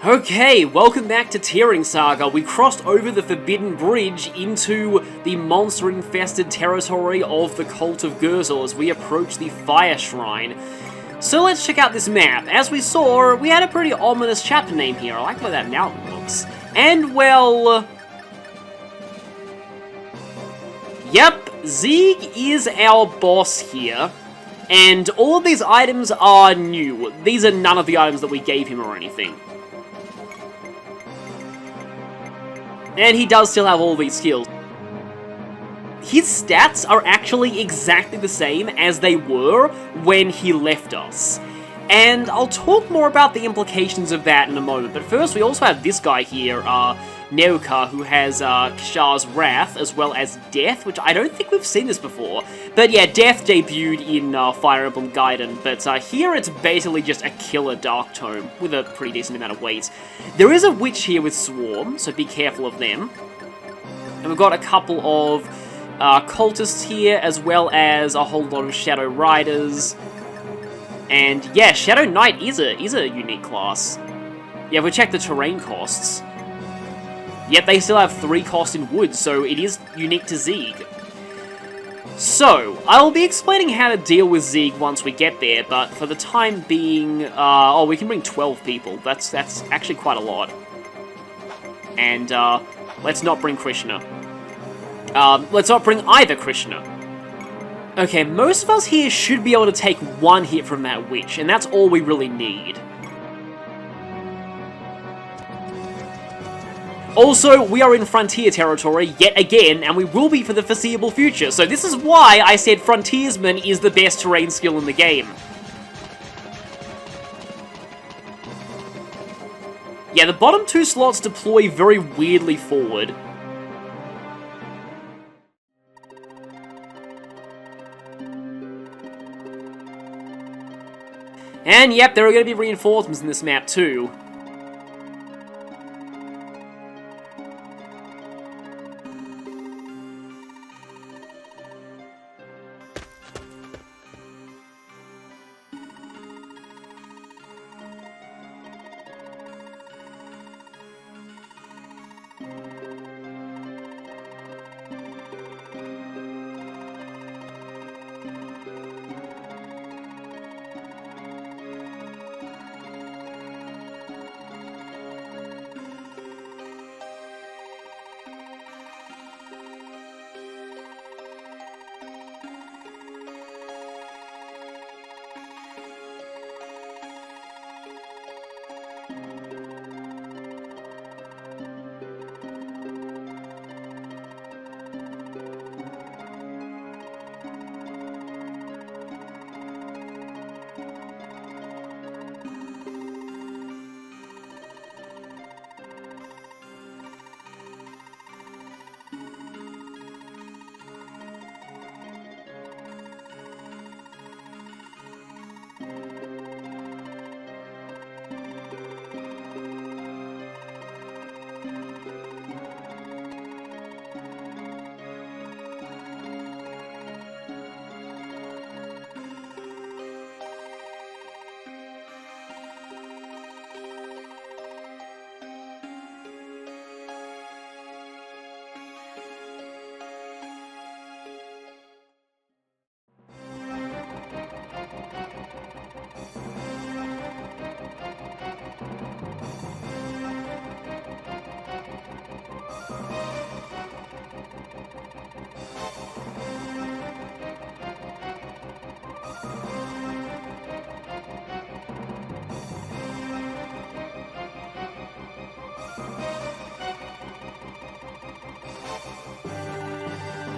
Okay, welcome back to TearRing Saga. We crossed over the Forbidden Bridge into the monster-infested territory of the Cult of Gurzel as we approach the Fire Shrine. So let's check out this map. As we saw, we had a pretty ominous chapter name here. I like the way that mountain looks. And, well... Yep, Zieg is our boss here. And all of these items are new. These are none of the items that we gave him or anything. And he does still have all these skills. His stats are actually exactly the same as they were when he left us. And I'll talk more about the implications of that in a moment, but first we also have this guy here, Neuka, who has Kshar's Wrath, as well as Death, which I don't think we've seen this before. But yeah, Death debuted in Fire Emblem Gaiden, but here it's basically just a killer Dark Tome, with a pretty decent amount of weight. There is a Witch here with Swarm, so be careful of them. And we've got a couple of cultists here, as well as a whole lot of Shadow Riders. And yeah, Shadow Knight is a unique class. Yeah, if we check the terrain costs. Yet they still have 3 cost in wood, so it is unique to Zeeg. So, I'll be explaining how to deal with Zeeg once we get there, but for the time being, oh, we can bring 12 people. That's actually quite a lot. And, let's not bring Krishna. Let's not bring either Krishna. Okay, most of us here should be able to take 1 hit from that witch, and that's all we really need. Also, we are in Frontier territory yet again, and we will be for the foreseeable future, so this is why I said Frontiersman is the best terrain skill in the game. Yeah, the bottom 2 slots deploy very weirdly forward. And yep, there are going to be reinforcements in this map too.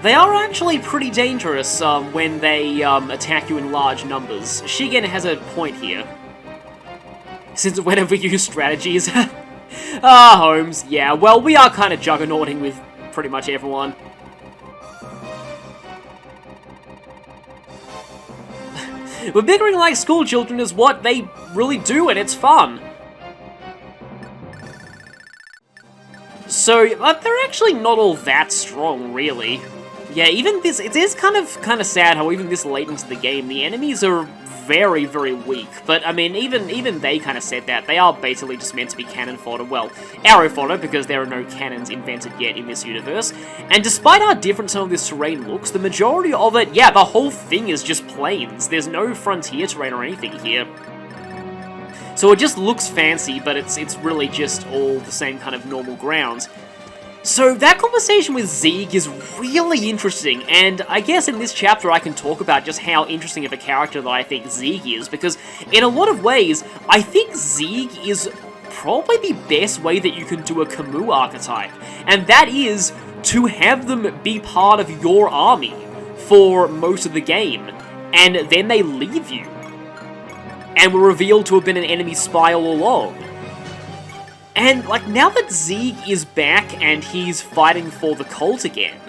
They are actually pretty dangerous when they attack you in large numbers. Shigen has a point here. Since whenever we use strategies... Holmes, yeah, well, we are kind of juggernauting with pretty much everyone. We're bickering like school children is what they really do, and it's fun. So, they're actually not all that strong, really. Yeah, even this, it is kind of sad how even this late into the game, the enemies are very, very weak. But, I mean, even they kind of said that. They are basically just meant to be cannon fodder. Well, arrow fodder, because there are no cannons invented yet in this universe. And despite how different some of this terrain looks, the majority of it, yeah, the whole thing is just plains. There's no frontier terrain or anything here. So it just looks fancy, but it's really just all the same kind of normal ground. So that conversation with Zieg is really interesting, and I guess in this chapter I can talk about just how interesting of a character that I think Zieg is, because in a lot of ways, I think Zieg is probably the best way that you can do a Camus archetype, and that is to have them be part of your army for most of the game, and then they leave you, and were revealed to have been an enemy spy all along. And, like, now that Zieg is back and he's fighting for the cult again,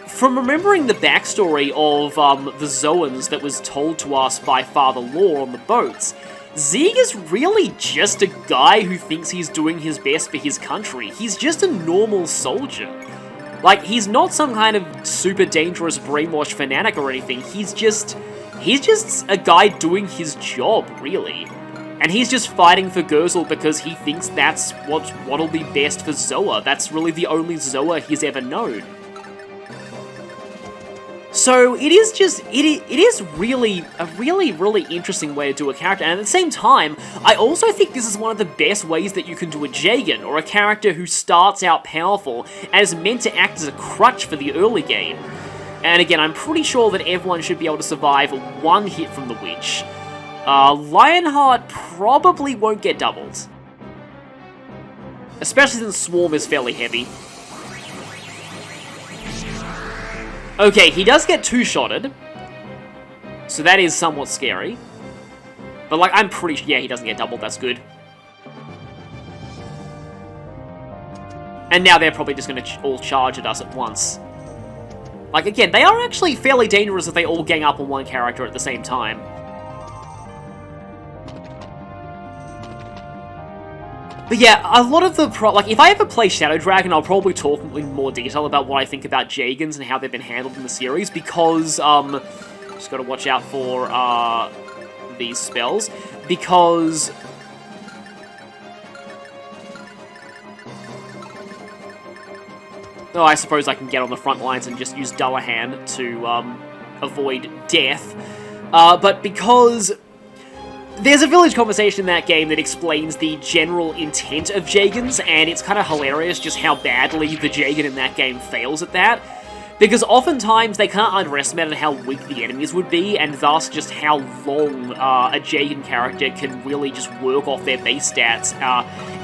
from remembering the backstory of the Zoans that was told to us by Father Law on the boats, Zieg is really just a guy who thinks he's doing his best for his country. He's just a normal soldier. Like, he's not some kind of super dangerous brainwashed fanatic or anything. He's just a guy doing his job, really. And he's just fighting for Gerzel because he thinks that's what'll be best for Zoa. That's really the only Zoa he's ever known. So it is really a really interesting way to do a character, and at the same time, I also think this is one of the best ways that you can do a Jagan, or a character who starts out powerful and is meant to act as a crutch for the early game. And again, I'm pretty sure that everyone should be able to survive one hit from the Witch. Lionheart probably won't get doubled. Especially since Swarm is fairly heavy. Okay, he does get two-shotted. So that is somewhat scary. But, like, I'm pretty sure... Yeah, he doesn't get doubled, that's good. And now they're probably just going to all charge at us at once. Like, again, they are actually fairly dangerous if they all gang up on one character at the same time. But yeah, a lot of the like, if I ever play Shadow Dragon, I'll probably talk in more detail about what I think about Jagans and how they've been handled in the series, because, just gotta watch out for, these spells, because... Oh, I suppose I can get on the front lines and just use Dullahan to, avoid death, but because... There's a village conversation in that game that explains the general intent of Jagans, and it's kind of hilarious just how badly the Jagan in that game fails at that. Because oftentimes they can't underestimate how weak the enemies would be, and thus just how long a Jagan character can really just work off their base stats,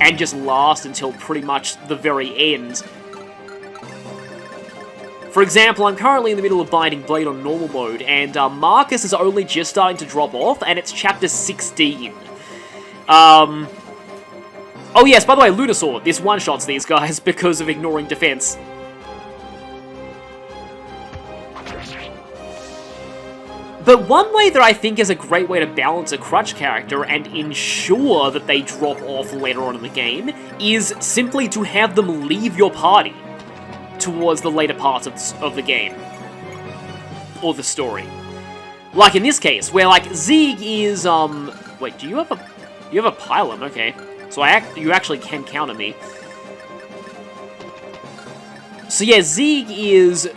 and just last until pretty much the very end. For example, I'm currently in the middle of Binding Blade on normal mode, and Marcus is only just starting to drop off, and it's chapter 16. Oh yes, by the way, Lunasaur, this one-shots these guys because of ignoring defense. But one way that I think is a great way to balance a crutch character and ensure that they drop off later on in the game is simply to have them leave your party towards the later parts of the game. Or the story. Like in this case, where like Zieg is, wait, do you have a pylon? Okay. So you actually can counter me. So yeah, Zieg is...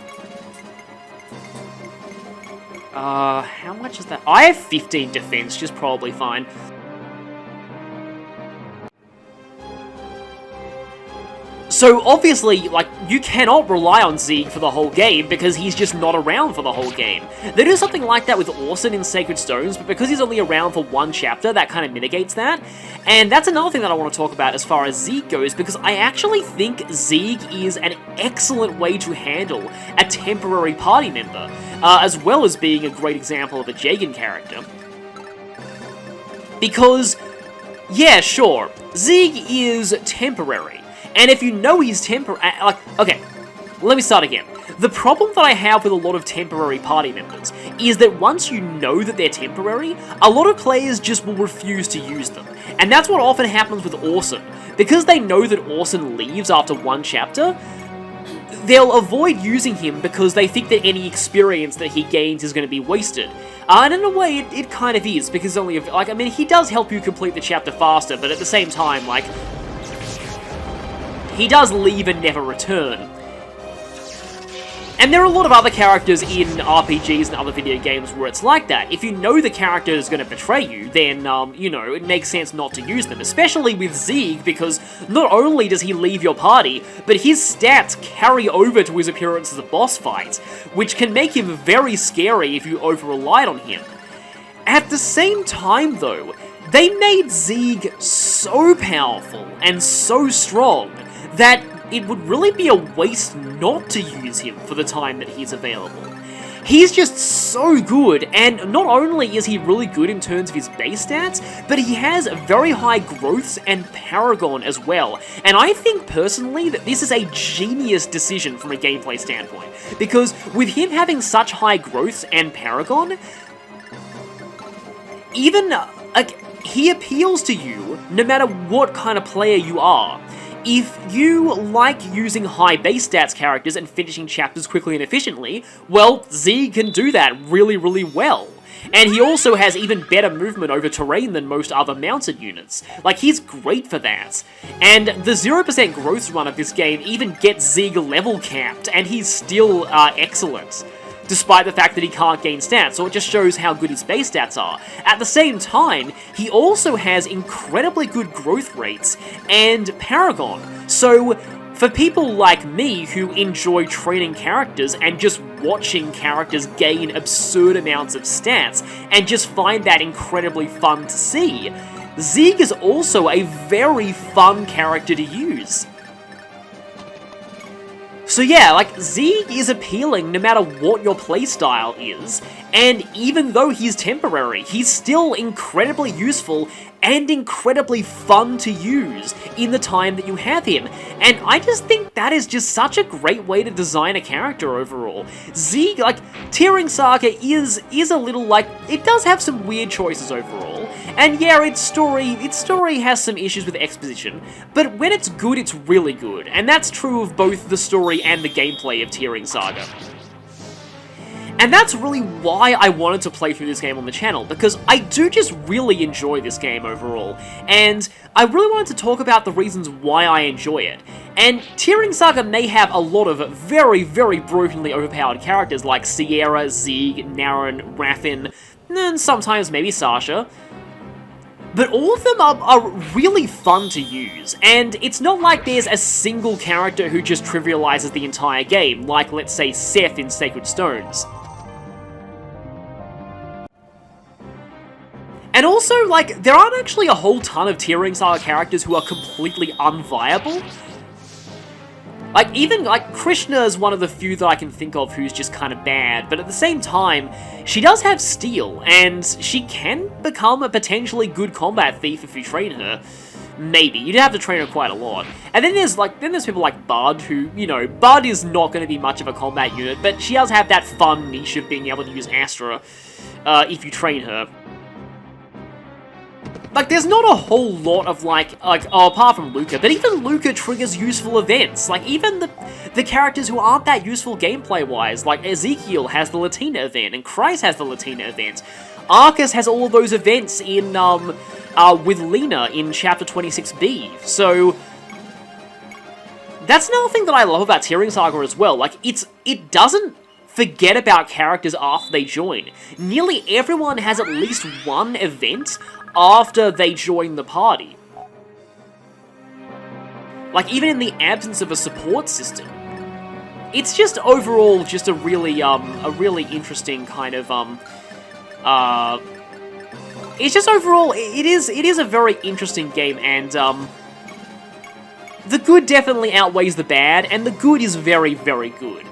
how much is that? I have 15 defense, which is probably fine. So obviously, like, you cannot rely on Zieg for the whole game because he's just not around for the whole game. They do something like that with Orson in Sacred Stones, but because he's only around for one chapter, that kind of mitigates that. And that's another thing that I want to talk about as far as Zieg goes, because I actually think Zieg is an excellent way to handle a temporary party member, as well as being a great example of a Jagan character. Because, yeah, sure, Zieg is temporary. And if you know he's like, okay, let me start again. The problem that I have with a lot of temporary party members is that once you know that they're temporary, a lot of players just will refuse to use them. And that's what often happens with Orson. Because they know that Orson leaves after one chapter, they'll avoid using him because they think that any experience that he gains is going to be wasted. And in a way, it kind of is, because only, like, I mean, he does help you complete the chapter faster, but at the same time, like, he does leave and never return. And there are a lot of other characters in RPGs and other video games where it's like that. If you know the character is going to betray you, then, you know, it makes sense not to use them. Especially with Zieg, because not only does he leave your party, but his stats carry over to his appearances at boss fights, which can make him very scary if you over-relied on him. At the same time, though, they made Zieg so powerful and so strong that it would really be a waste not to use him for the time that he's available. He's just so good, and not only is he really good in terms of his base stats, but he has very high growths and Paragon as well. And I think personally that this is a genius decision from a gameplay standpoint, because with him having such high growths and Paragon, even, like, he appeals to you no matter what kind of player you are. If you like using high base stats characters and finishing chapters quickly and efficiently, well, Zeig can do that really, really well. And he also has even better movement over terrain than most other mounted units. Like, he's great for that. And the 0% growth run of this game even gets Zeig level capped, and he's still excellent, despite the fact that he can't gain stats, so it just shows how good his base stats are. At the same time, he also has incredibly good growth rates and Paragon, so for people like me who enjoy training characters and just watching characters gain absurd amounts of stats, and just find that incredibly fun to see, Zieg is also a very fun character to use. So yeah, like, Zieg is appealing no matter what your playstyle is, and even though he's temporary, he's still incredibly useful and incredibly fun to use in the time that you have him. And I just think that is just such a great way to design a character overall. Zieg, like, TearRing Saga is a little, like, it does have some weird choices overall. And yeah, its story has some issues with exposition, but when it's good, it's really good. And that's true of both the story and the gameplay of TearRing Saga. And that's really why I wanted to play through this game on the channel, because I do just really enjoy this game overall, and I really wanted to talk about the reasons why I enjoy it. And TearRing Saga may have a lot of very, very brutally overpowered characters like Sierra, Zieg, Naren, Raffin, and sometimes maybe Sasha, but all of them are really fun to use, and it's not like there's a single character who just trivializes the entire game, like, let's say, Seth in Sacred Stones. And also, like, there aren't actually a whole ton of TearRing Saga characters who are completely unviable. Like, even, like, Krishna is one of the few that I can think of who's just kind of bad, but at the same time, she does have steel, and she can become a potentially good combat thief if you train her. Maybe. You'd have to train her quite a lot. And then there's people like Bud, who, you know, Bud is not going to be much of a combat unit, but she does have that fun niche of being able to use Astra, if you train her. Like, there's not a whole lot of, apart from Luca, but even Luca triggers useful events. Like, even the characters who aren't that useful gameplay-wise, like Ezekiel has the Latina event, and Christ has the Latina event. Arcus has all of those events in, with Lena in Chapter 26B, so that's another thing that I love about TearRing Saga as well. Like, it doesn't forget about characters after they join. Nearly everyone has at least one event after they join the party. Like, even in the absence of a support system. It's just overall just a really interesting kind of, it's just overall, it is a very interesting game, and, the good definitely outweighs the bad, and the good is very, very good.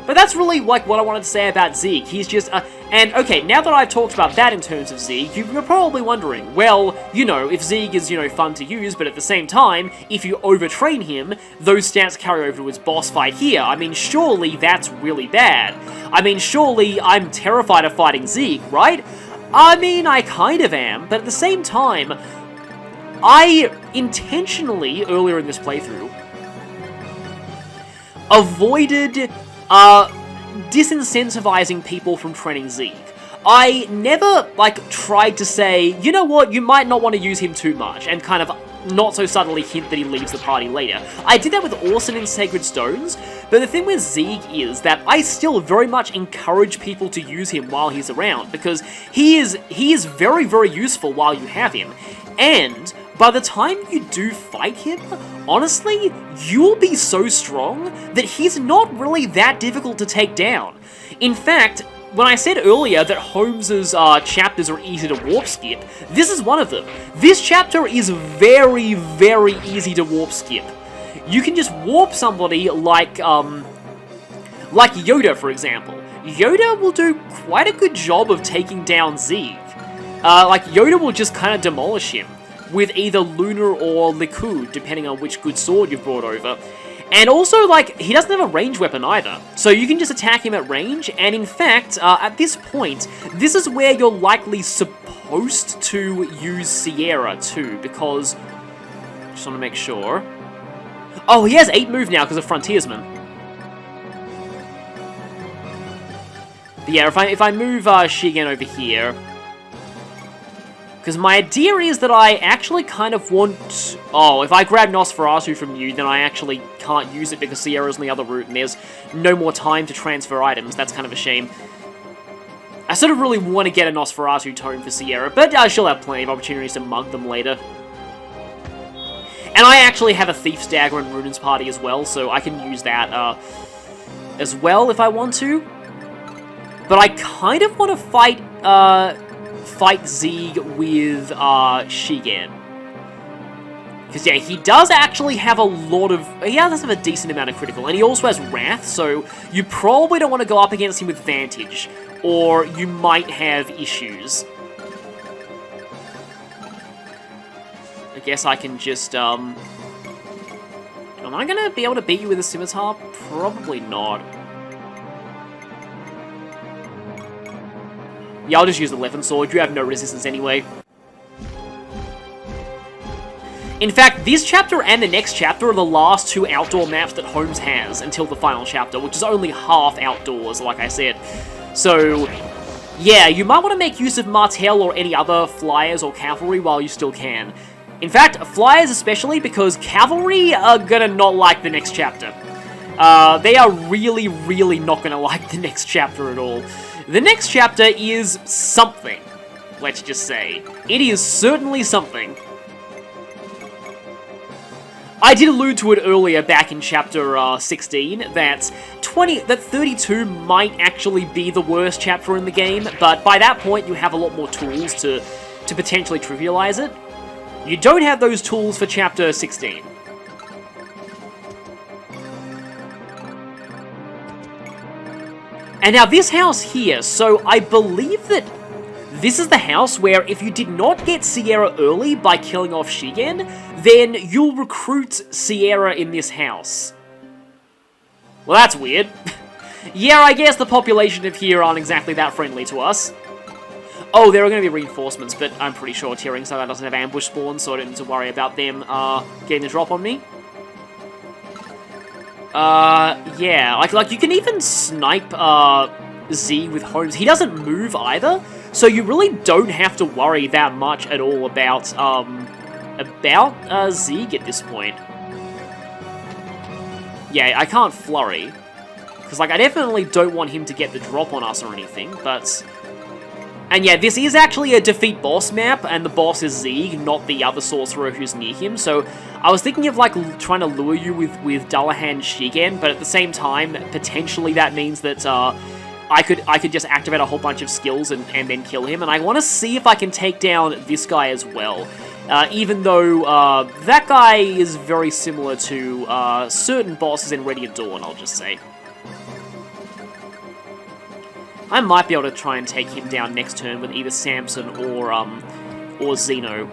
But that's really, like, what I wanted to say about Zieg. He's just, and, okay, now that I've talked about that in terms of Zieg, you're probably wondering, well, you know, if Zieg is, you know, fun to use, but at the same time, if you overtrain him, those stats carry over to his boss fight here. I mean, surely that's really bad. I mean, surely I'm terrified of fighting Zieg, right? I mean, I kind of am, but at the same time, I intentionally, earlier in this playthrough, avoided disincentivizing people from training Zieg. I never, like, tried to say, you know what, you might not want to use him too much, and kind of not so subtly hint that he leaves the party later. I did that with Orson in Sacred Stones, but the thing with Zieg is that I still very much encourage people to use him while he's around, because he is very, very useful while you have him, and by the time you do fight him, honestly, you'll be so strong that he's not really that difficult to take down. In fact, when I said earlier that Holmes's chapters are easy to warp skip, this is one of them. This chapter is very, very easy to warp skip. You can just warp somebody like Yoda, for example. Yoda will do quite a good job of taking down Zieg. Like, Yoda will just kind of demolish him with either Lunar or Likud, depending on which good sword you've brought over. And also, like, he doesn't have a range weapon either, so you can just attack him at range, and in fact, at this point, this is where you're likely supposed to use Sierra too, because, just want to make sure. Oh, he has 8 move now because of Frontiersman. But yeah, if I move Shigen over here, because my idea is that I actually kind of want... Oh, if I grab Nosferatu from you, then I actually can't use it because Sierra's on the other route and there's no more time to transfer items. That's kind of a shame. I sort of really want to get a Nosferatu tome for Sierra, but she'll have plenty of opportunities to mug them later. And I actually have a Thief's Dagger in Runan's party as well, so I can use that as well if I want to. But I kind of want to fight Zieg with Shigen. Because yeah, he does actually have a lot of... He does have a decent amount of critical, and he also has Wrath, so you probably don't want to go up against him with Vantage, or you might have issues. I guess I can just, Am I gonna be able to beat you with a Scimitar? Probably not. Yeah, I'll just use the Weapon Sword. You have no resistance anyway. In fact, this chapter and the next chapter are the last 2 outdoor maps that Holmes has until the final chapter, which is only half outdoors, like I said. So, yeah, you might want to make use of Martel or any other flyers or cavalry while you still can. In fact, flyers especially, because cavalry are gonna not like the next chapter. They are really, really not gonna like the next chapter at all. The next chapter is something, let's just say. It is certainly something. I did allude to it earlier back in chapter 16 that 32 might actually be the worst chapter in the game, but by that point you have a lot more tools to potentially trivialize it. You don't have those tools for chapter 16. And now this house here, so I believe that this is the house where if you did not get Sierra early by killing off Shigen, then you'll recruit Sierra in this house. Well, that's weird. Yeah, I guess the population of here aren't exactly that friendly to us. Oh, there are going to be reinforcements, but I'm pretty sure TearRing Saga doesn't have ambush spawns, so I don't need to worry about them getting the drop on me. Yeah, like you can even snipe, Z with Holmes. He doesn't move either, so you really don't have to worry that much at all about Zieg at this point. Yeah, I can't flurry, because, like, I definitely don't want him to get the drop on us or anything, but... And yeah, this is actually a defeat boss map, and the boss is Zieg, not the other sorcerer who's near him, so I was thinking of, like, trying to lure you with Dullahan Shigen, but at the same time, potentially that means that, I could just activate a whole bunch of skills and then kill him, and I want to see if I can take down this guy as well, even though, that guy is very similar to, certain bosses in Radiant Dawn, I'll just say. I might be able to try and take him down next turn with either Samson or Zeno.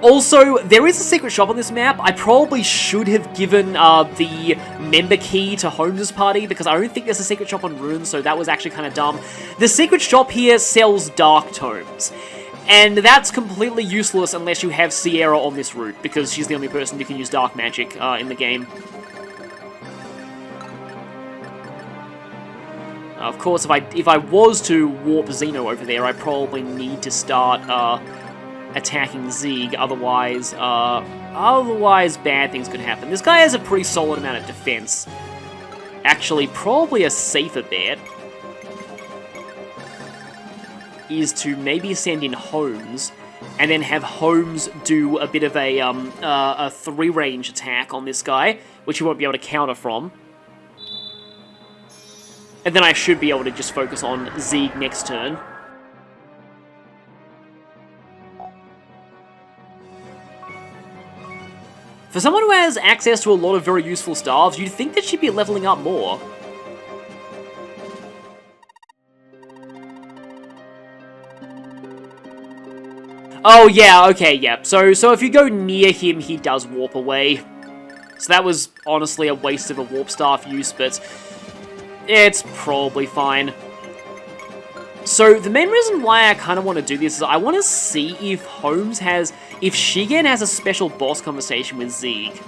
Also, there is a secret shop on this map. I probably should have given the member key to Holmes' party, because I don't think there's a secret shop on Runes, so that was actually kind of dumb. The secret shop here sells Dark Tomes. And that's completely useless unless you have Sierra on this route, because she's the only person who can use dark magic in the game. Of course, if I was to warp Xeno over there, I probably need to start attacking Zieg, otherwise bad things could happen. This guy has a pretty solid amount of defense. Actually, probably a safer bet is to maybe send in Holmes, and then have Holmes do a bit of a 3-range attack on this guy, which he won't be able to counter from. And then I should be able to just focus on Zeeg next turn. For someone who has access to a lot of very useful staves, you'd think that she'd be leveling up more. Oh yeah, okay, yeah. So if you go near him, he does warp away. So that was honestly a waste of a warp staff use, but it's probably fine. So the main reason why I kind of want to do this is I want to see if if Shigen has a special boss conversation with Zeeg.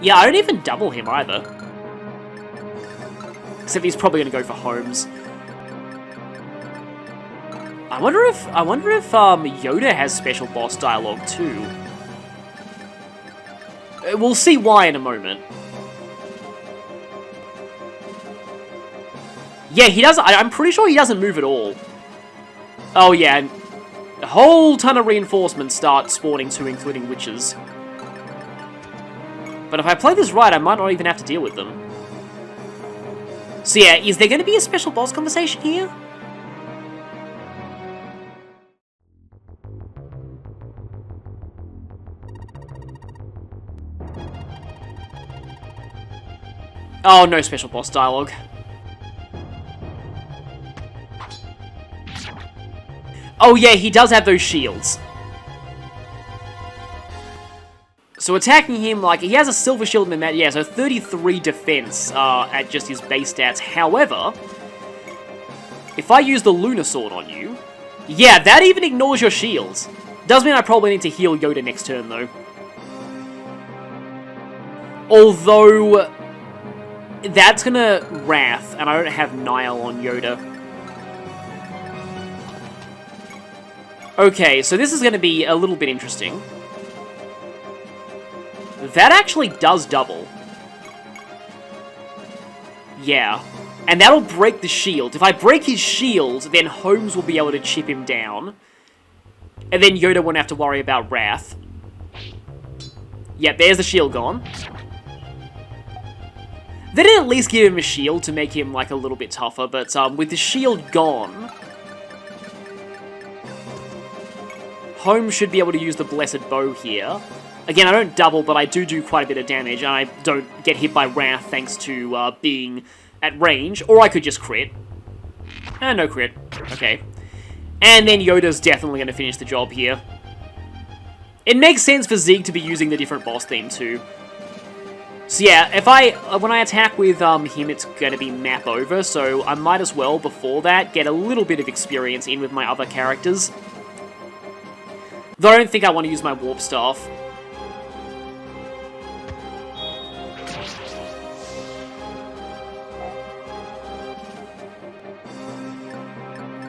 Yeah, I don't even double him either. Except he's probably going to go for Holmes. I wonder if Yoda has special boss dialogue too. We'll see why in a moment. Yeah, he doesn't. I'm pretty sure he doesn't move at all. Oh yeah, and a whole ton of reinforcements start spawning too, including witches. But if I play this right, I might not even have to deal with them. So yeah, is there going to be a special boss conversation here? Oh, no special boss dialogue. Oh yeah, he does have those shields. So attacking him, like, he has a silver shield and that, yeah, so 33 defense at just his base stats. However, if I use the Lunar Sword on you, yeah, that even ignores your shields. Does mean I probably need to heal Yoda next turn, though. Although, that's gonna Wrath, and I don't have Nile on Yoda. Okay, so this is gonna be a little bit interesting. That actually does double. Yeah. And that'll break the shield. If I break his shield, then Holmes will be able to chip him down. And then Yoda won't have to worry about Wrath. Yep, there's the shield gone. They did at least give him a shield to make him, like, a little bit tougher, but with the shield gone, Holmes should be able to use the Blessed Bow here. Again, I don't double, but I do quite a bit of damage, and I don't get hit by Wrath thanks to being at range, or I could just crit. No crit. Okay. And then Yoda's definitely going to finish the job here. It makes sense for Zeeg to be using the different boss theme too. So yeah, when I attack with him, it's going to be map over, so I might as well, before that, get a little bit of experience in with my other characters. Though I don't think I want to use my Warp Staff.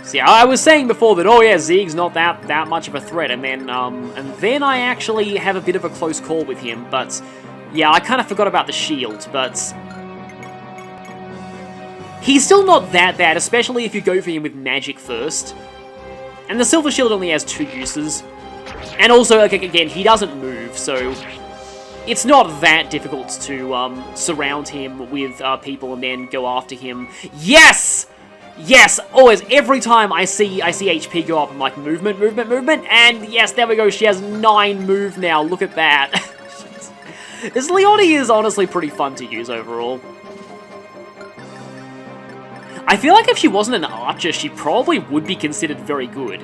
See, I was saying before that, oh yeah, Zeeg's not that much of a threat, and then I actually have a bit of a close call with him, but yeah, I kind of forgot about the shield, but he's still not that bad, especially if you go for him with magic first. And the Silver Shield only has 2 uses. And also, like, again, he doesn't move, so it's not that difficult to surround him with people and then go after him. Yes! Yes! Always, every time I see HP go up, I'm like, movement, and yes, there we go, she has 9 move now, look at that. This Leonie is honestly pretty fun to use overall. I feel like if she wasn't an archer, she probably would be considered very good.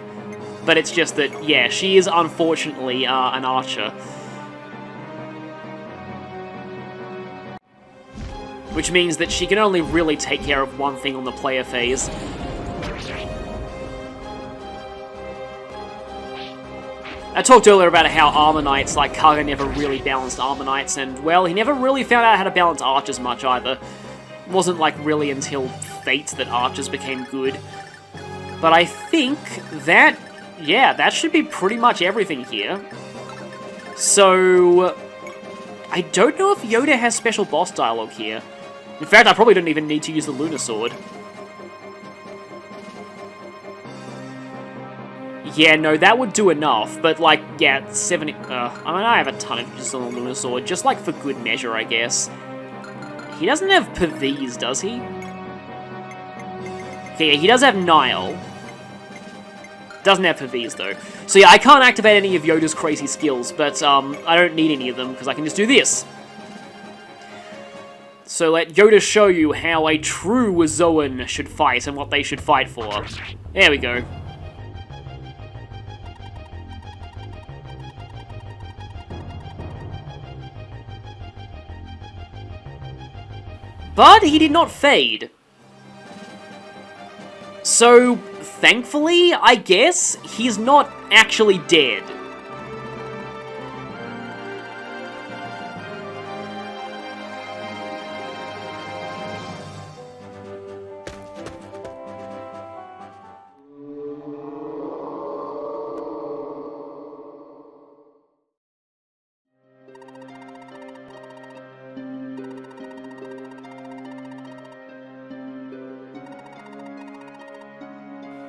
But it's just that, yeah, she is unfortunately an archer. Which means that she can only really take care of one thing on the player phase. I talked earlier about how Armor Knights, like Saga, never really balanced Armor Knights, and, well, he never really found out how to balance Archers much either. It wasn't, like, really until Fate that Archers became good. But I think that, yeah, that should be pretty much everything here. So, I don't know if Yoda has special boss dialogue here. In fact, I probably don't even need to use the Lunar Sword. Yeah, no, that would do enough, but, like, yeah, 70... I mean, I have a ton of just on the Lunar Sword, just, like, for good measure, I guess. He doesn't have Pavis, does he? Okay, yeah, he does have Nile. Doesn't have Pavis, though. So, yeah, I can't activate any of Yoda's crazy skills, but, I don't need any of them, because I can just do this. So let Yoda show you how a true Wazoan should fight, and what they should fight for. There we go. But he did not fade. So, thankfully, I guess, he's not actually dead.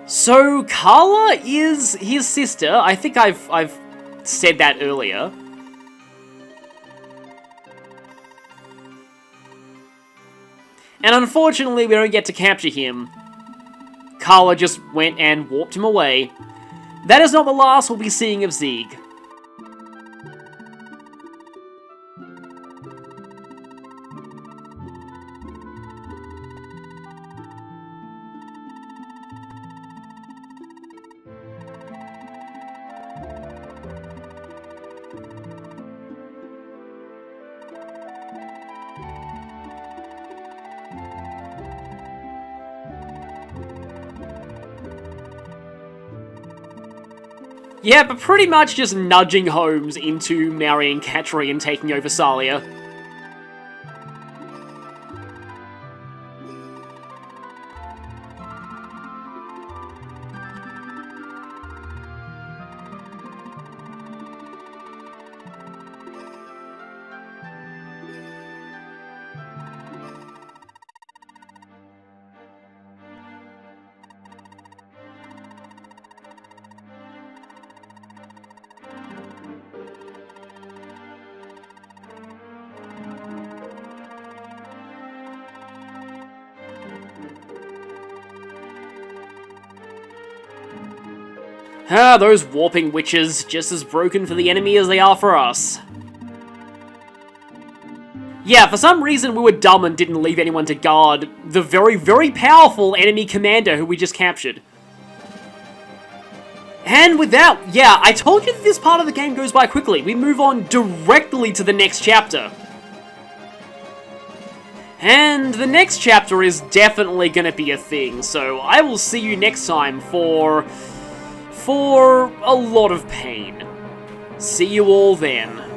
So, Carla is his sister. I think I've said that earlier. And unfortunately, we don't get to capture him. Carla just went and warped him away. That is not the last we'll be seeing of Zieg. Yeah, but pretty much just nudging Holmes into marrying Katri and taking over Salia. Ah, those warping witches, just as broken for the enemy as they are for us. Yeah, for some reason we were dumb and didn't leave anyone to guard the very, very powerful enemy commander who we just captured. And with that, yeah, I told you that this part of the game goes by quickly. We move on directly to the next chapter. And the next chapter is definitely gonna be a thing, so I will see you next time for a lot of pain. See you all then.